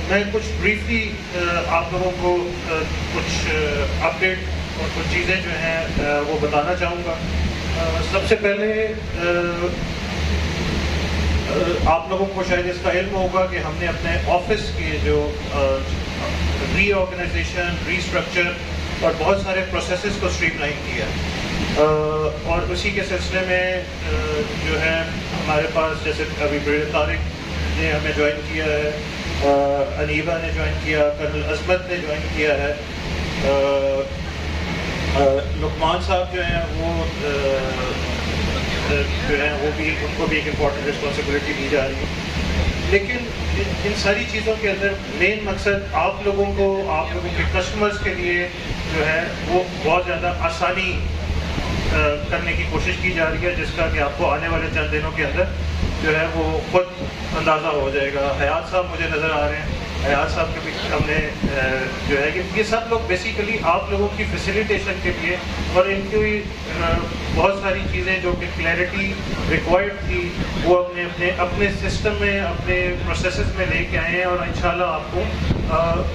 میں کچھ بریفلی آپ لوگوں کو کچھ اپڈیٹ اور کچھ چیزیں جو ہیں وہ بتانا چاہوں گا. سب سے پہلے آپ لوگوں کو شاید اس کا علم ہوگا کہ ہم نے اپنے آفس کے جو ری آرگنائزیشن، ری اسٹرکچر اور بہت سارے پروسیسز کو اسٹریم لائن کیا، اور اسی کے سلسلے میں جو ہے ہمارے پاس جیسے ابھی بریڈ طارق نے ہمیں جوائن کیا ہے، انیبا نے جوائن کیا، کرنل عظمت نے جوائن کیا ہے، لقمان صاحب جو ہیں وہ بھی ان کو بھی ایک امپورٹنٹ رسپانسبلٹی دی جا رہی ہے. لیکن ان ساری چیزوں کے اندر مین مقصد آپ لوگوں کے کسٹمرز کے لیے جو ہے وہ بہت زیادہ آسانی کرنے کی کوشش کی جا رہی ہے، جس کا کہ آپ کو آنے والے چند دنوں کے اندر جو ہے وہ خود اندازہ ہو جائے گا. حیات صاحب مجھے نظر آ رہے ہیں، حیات صاحب کے بھی ہم نے جو ہے کہ یہ سب لوگ بیسیکلی آپ لوگوں کی فیسیلیٹیشن کے لیے اور ان کی بہت ساری چیزیں جو کہ کلیئرٹی ریکوائرڈ تھی وہ اپنے سسٹم میں، اپنے پروسیسز میں لے کے آئے ہیں، اور انشاءاللہ آپ کو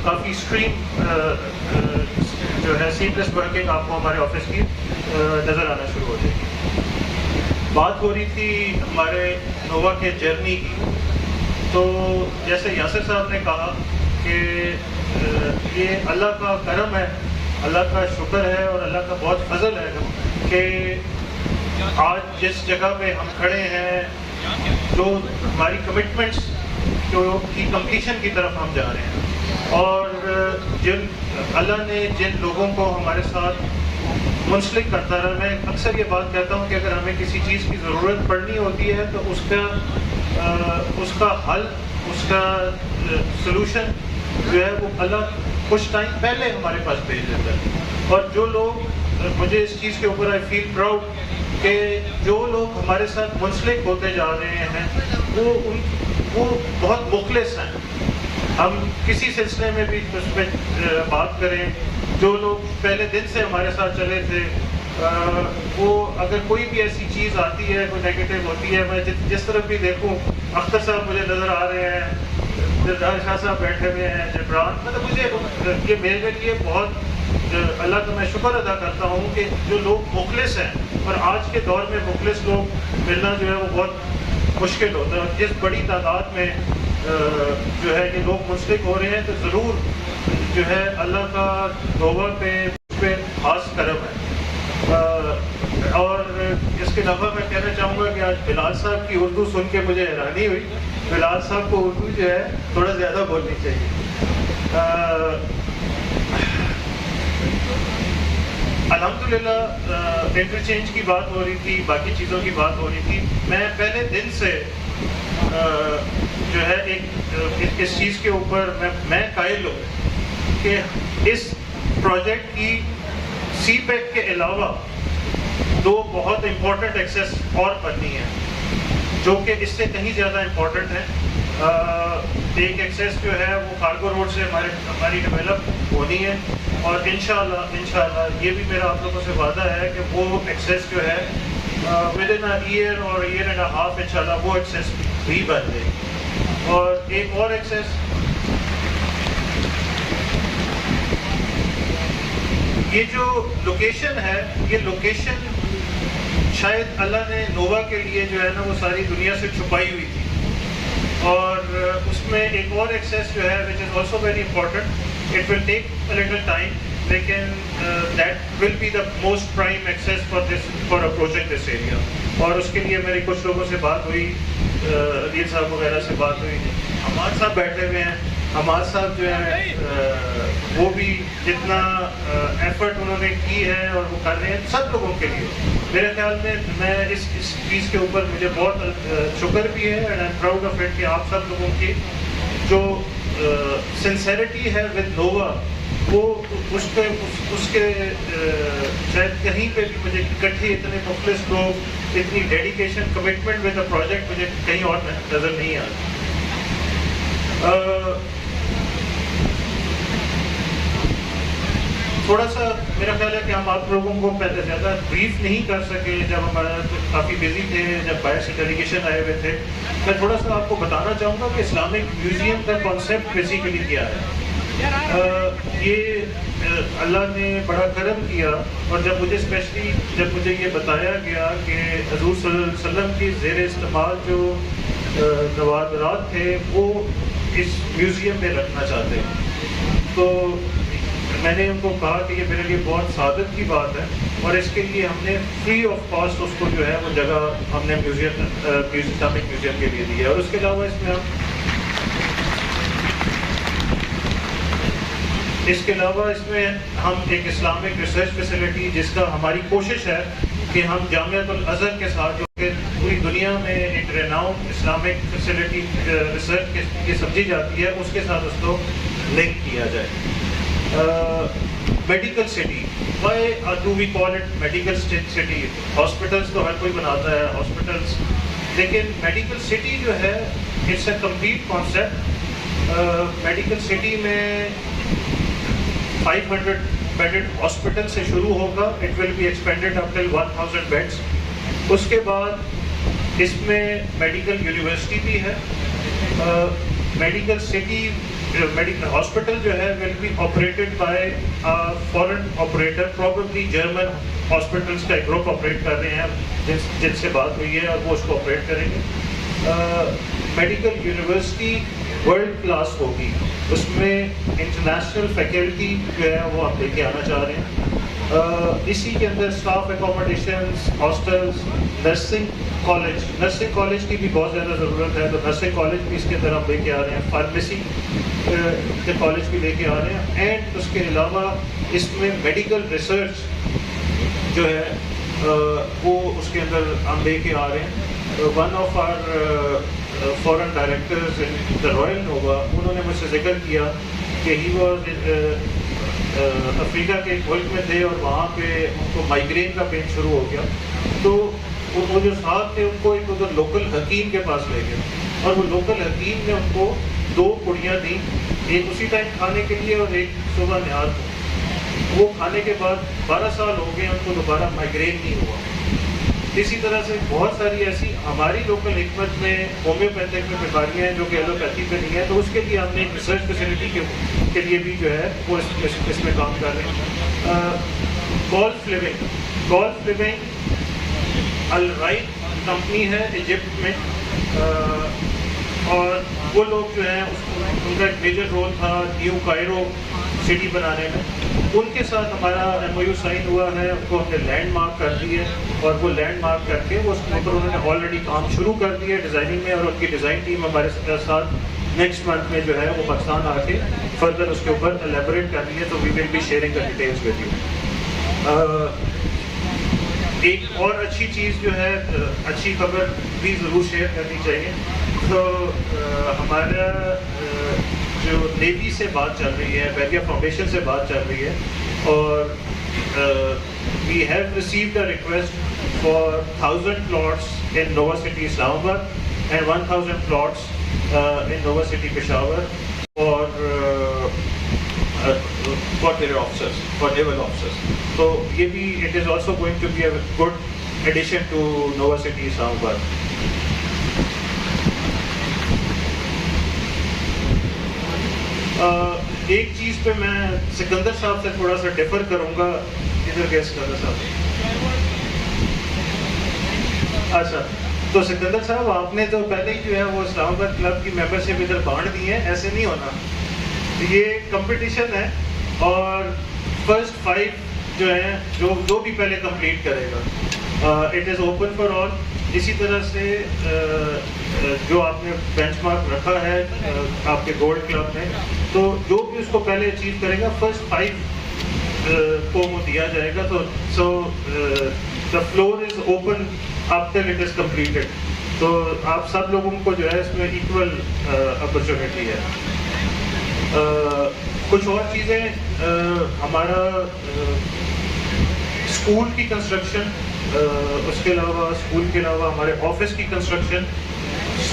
کافی اسٹریم جو ہے سیملیس ورکنگ آپ کو ہمارے آفس کی نظر آنا شروع ہو جائے گی. بات ہو رہی تھی ہمارے نووا کے جرنی کی، تو جیسے یاسر صاحب نے کہا کہ یہ اللہ کا کرم ہے، اللہ کا شکر ہے اور اللہ کا بہت فضل ہے کہ آج جس جگہ پہ ہم کھڑے ہیں، جو ہماری کمٹمنٹس کی کمپلیشن کی طرف ہم جا رہے ہیں، اور اللہ نے جن لوگوں کو ہمارے ساتھ منسلک کرتا رہا. میں اکثر یہ بات کہتا ہوں کہ اگر ہمیں کسی چیز کی ضرورت پڑنی ہوتی ہے تو اس کا حل، اس کا سلوشن جو ہے وہ اللہ کچھ ٹائم پہلے ہمارے پاس بھیج دیتا ہے. اور جو لوگ، مجھے اس چیز کے اوپر آئی فیل پراؤڈ کہ جو لوگ ہمارے ساتھ منسلک ہوتے جا رہے ہیں وہ بہت مخلص ہیں. ہم کسی سلسلے میں بھی اس پہ بات کریں، جو لوگ پہلے دن سے ہمارے ساتھ چلے تھے، وہ اگر کوئی بھی ایسی چیز آتی ہے، کوئی نیگیٹو ہوتی ہے، میں جس طرف بھی دیکھوں، اختر صاحب مجھے نظر آ رہے ہیں، دلدار شاہ صاحب بیٹھے ہوئے ہیں، جبران، مطلب مجھے یہ میرے لیے بہت اللہ کا میں شکر ادا کرتا ہوں کہ جو لوگ مخلص ہیں، اور آج کے دور میں مخلص لوگ ملنا جو ہے وہ بہت مشکل ہوتا ہے. اور جس بڑی تعداد میں جو ہے کہ لوگ منسلک ہو رہے ہیں تو ضرور جو ہے اللہ کا نووا پہ خاص کرم ہے. اور اس کے علاوہ میں کہنا چاہوں گا کہ آج بلال صاحب کی اردو سن کے مجھے حیرانی ہوئی. بلال صاحب کو اردو جو ہے تھوڑا زیادہ بولنی چاہیے. الحمدللہ انٹرچینج کی بات ہو رہی تھی، باقی چیزوں کی بات ہو رہی تھی. میں پہلے دن سے جو ہے اس چیز کے اوپر میں قائل ہوں کہ اس پروجیکٹ کی سی پیک کے علاوہ دو بہت امپورٹنٹ ایکسیس اور بننی ہیں جو کہ اس سے کہیں زیادہ امپورٹنٹ ہیں. ایک ایکسیس جو ہے وہ کارگو روڈ سے ہماری ڈیولپ ہونی ہے، اور انشاءاللہ یہ بھی میرا آپ لوگوں سے وعدہ ہے کہ وہ ایکسیس جو ہے ود ان ایئر اور ایئر اینڈ ہاف انشاءاللہ وہ ایکسیس بھی بن جائے. اور ایک اور ایکسیس یہ جو لوکیشن ہے، یہ لوکیشن شاید اللہ نے نووا کے لیے جو ہے نا وہ ساری دنیا سے چھپائی ہوئی تھی. اور اس میں ایک اور ایکسیس جو ہے which is also very important, it will take a little time, لیکن that will be the most prime access for approaching this area. اور اس کے لیے میری کچھ لوگوں سے بات ہوئی، عدیل صاحب وغیرہ سے بات ہوئی. حماد صاحب بیٹھے ہوئے ہیں، حماد صاحب جو ہے وہ بھی جتنا ایفرٹ انہوں نے کی ہے اور وہ کر رہے ہیں سب لوگوں کے لیے. میرے خیال میں اس چیز کے اوپر مجھے بہت شکر بھی ہے، and I am proud of it کہ آپ سب لوگوں کی جو سنسیریٹی ہے ود نووا، وہ اس کے شاید کہیں پہ بھی مجھے اکٹھے اتنے مخلص لوگ، اتنی dedication, commitment with a project مجھے کہیں اور نظر نہیں آتی. تھوڑا سا میرا خیال ہے کہ ہم آپ لوگوں کو پہلے زیادہ بریف نہیں کر سکے جب ہمارا کافی بزی تھے، جب باہر سے ڈیلیگیشن آئے ہوئے تھے. میں تھوڑا سا آپ کو بتانا چاہوں گا کہ اسلامک میوزیم کا کانسیپٹ بیسیکلی کیا ہے. یہ اللہ نے بڑا کرم کیا، اور جب مجھے اسپیشلی جب مجھے یہ بتایا گیا کہ حضور صلی اللہ علیہ وسلم کی زیر استعمال جو نوادرات تھے وہ اس میوزیم میں رکھنا چاہتے ہیں، تو میں نے ان کو کہا کہ یہ میرے لیے بہت سعادت کی بات ہے، اور اس کے لیے ہم نے فری آف کاسٹ اس کو جو ہے وہ جگہ ہم نے اسلامک میوزیم کے لیے دی ہے. اور اس کے علاوہ اس میں ہم ایک اسلامک ریسرچ فیسلٹی، جس کا ہماری کوشش ہے کہ ہم جامعۃ الازہر کے ساتھ، جو کہ پوری دنیا میں ایک ریناؤنڈ اسلامک فیسلٹی ریسرچ کی سمجھی جاتی ہے، اس کے ساتھ اس کو لنک کیا جائے. Medical city, why do we call it medical city? Hospitals تو ہر کوئی بناتا ہے ہاسپٹلس، لیکن میڈیکل سٹی جو ہے it's a complete concept. Medical city میں 500 بیڈڈ ہاسپٹل سے شروع ہوگا. It will be expanded up till 1000 beds. اس کے بعد اس میں میڈیکل یونیورسٹی بھی ہے. میڈیکل سٹی میڈیکل ہاسپٹل جو ہے will be operated by foreign operator, probably German hospitals کا ایک گروپ آپریٹ کر رہے ہیں جن سے بات ہوئی ہے، اور وہ اس کو آپریٹ کریں گے. میڈیکل یونیورسٹی ورلڈ کلاس ہوگی، اس میں انٹرنیشنل فیکلٹی جو ہے وہ ہم لے کے آنا چاہ رہے ہیں. اسی کے اندر اسٹاف اکوموڈیشنز، ہاسٹلس، نرسنگ کالج کی بھی بہت زیادہ ضرورت ہے، تو نرسنگ کالج بھی اس کے اندر ہم لے کے آ رہے ہیں. فارمیسی کے کالج بھی لے کے آ رہے ہیں. اینڈ اس کے علاوہ اس میں میڈیکل ریسرچ جو ہے وہ اس کے اندر ہم لے کے آ رہے ہیں. One of our foreign directors in the Royal Nova, انہوں نے مجھ سے ذکر کیا کہ ہی واز افریقہ کے ایک ملک میں تھے، اور وہاں پہ ان کو مائیگرین کا پین شروع ہو گیا، تو وہ جو صاحب تھے ان کو ایک ادھر لوکل حکیم کے پاس لے گئے، اور وہ لوکل حکیم نے ان کو 2 پڑیاں دیں، ایک اسی ٹائم کھانے کے لیے اور ایک صبح نہار کو. وہ کھانے کے بعد 12 سال ہو گئے ان کو دوبارہ مائیگرین نہیں ہوا. اسی طرح سے بہت ساری ایسی ہماری لوکل حکمت میں ہومیوپیتھک میں بیماریاں ہیں جو کہ ایلوپیتھی پہ نہیں ہے، تو اس کے لیے ہم نے ایک ریسرچ فیسلٹی کے لیے بھی جو ہے وہ اس میں کام کر رہے ہیں. گولف لیونگ الرائٹ کمپنی ہے ایجپٹ میں، اور وہ لوگ جو ہیں ان کا ایک میجر رول تھا نیو کائرو سٹی بنانے میں. ان کے ساتھ ہمارا MOU سائن ہوا ہے، ان کو ہم نے لینڈ مارک کر دی ہے، اور وہ لینڈ مارک کر کے وہ اس کے اوپر انہوں نے آلریڈی کام شروع کر دیا ہے ڈیزائننگ میں، اور ان کی ڈیزائن ٹیم ہمارے ساتھ نیکسٹ منتھ میں جو ہے وہ پاکستان آ کے فردر اس کے اوپر الیبوریٹ کر رہی ہے. تو we will be sharing the details with you. ایک اور اچھی چیز جو ہے، اچھی خبر بھی ضرور شیئر کرنی چاہیے. تو ہمارا جو نیوی سے بات چل رہی ہے، بیریا فاؤنڈیشن سے بات چل رہی ہے، اور we have received a request for 1000 plots in Nova City Islamabad and 1000 plots in Nova City Peshawar for their officers, for naval officers. So یہ بھی it is also going to be a good addition to Nova City Islam Abad. ایک چیز پہ میں سکندر صاحب سے تھوڑا سا ڈیفر کروں گا. ادھر گئے سکندر صاحب؟ اچھا، تو سکندر صاحب آپ نے تو پہلے ہی جو ہے وہ اسلام آباد کلب کی ممبر شپ ادھر بانٹ دی ہے، ایسے نہیں ہونا. یہ کمپٹیشن ہے، اور فرسٹ 5 جو ہیں جو بھی پہلے کمپلیٹ کرے گا، it is open for all. اسی طرح سے جو آپ نے بینچ مارک رکھا ہے آپ کے گولڈ کلب میں، تو جو بھی اس کو پہلے اچیو کرے گا فرسٹ 5 کو وہ دیا جائے گا. تو so the floor is open up till it is completed. تو آپ سب لوگوں کو جو ہے اس میں ایکول اپرچونیٹی ہے. کچھ اور چیزیں، ہمارا اسکول کی کنسٹرکشن، اس کے علاوہ اسکول کے علاوہ ہمارے آفس کی کنسٹرکشن،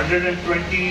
120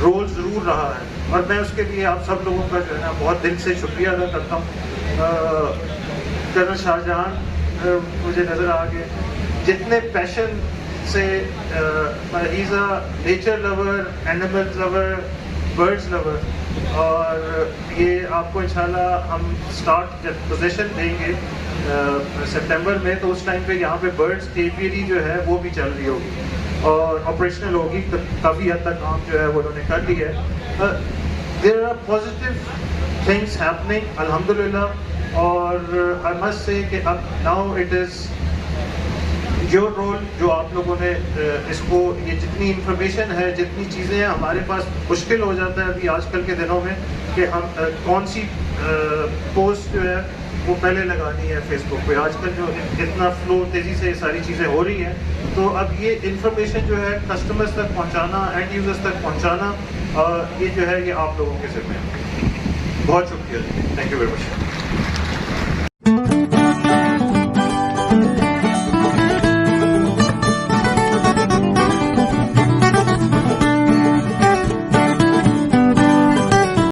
رول ضرور رہا ہے، اور میں اس کے لیے آپ سب لوگوں کا جو ہے نا بہت دل سے شکریہ ادا کرتا ہوں. کرنل شاہ جہاں مجھے نظر آ گئے، جتنے پیشن سے ہی is a nature lover, animal lover, birds lover, اور یہ آپ کو انشاءاللہ ہم اسٹارٹ جب پوزیشن دیں گے سپٹمبر میں، تو اس ٹائم پہ یہاں پہ برڈز کی ایپیری جو ہے وہ بھی چل رہی ہوگی اور آپریشنل ہوگی. کافی حد تک کام جو ہے وہ انہوں نے کر لی ہے. There are positive things happening الحمدللہ، اور آئی مسٹ سے کہ اب now it is your role, جو آپ لوگوں نے اس کو، یہ جتنی انفارمیشن ہے، جتنی چیزیں ہیں ہمارے پاس، مشکل ہو جاتا ہے ابھی آج کل کے دنوں میں کہ ہم کون سی پوسٹ جو ہے وہ پہلے لگانی ہے فیس بک پہ. آج کل جو اتنا فلو تیزی سے یہ ساری چیزیں ہو رہی ہیں، تو اب یہ انفارمیشن جو ہے کسٹمرز تک پہنچانا، اینڈ یوزرز تک پہنچانا، یہ جو ہے یہ آپ لوگوں کے ذمہ ہے. بہت شکریہ. Thank you very much.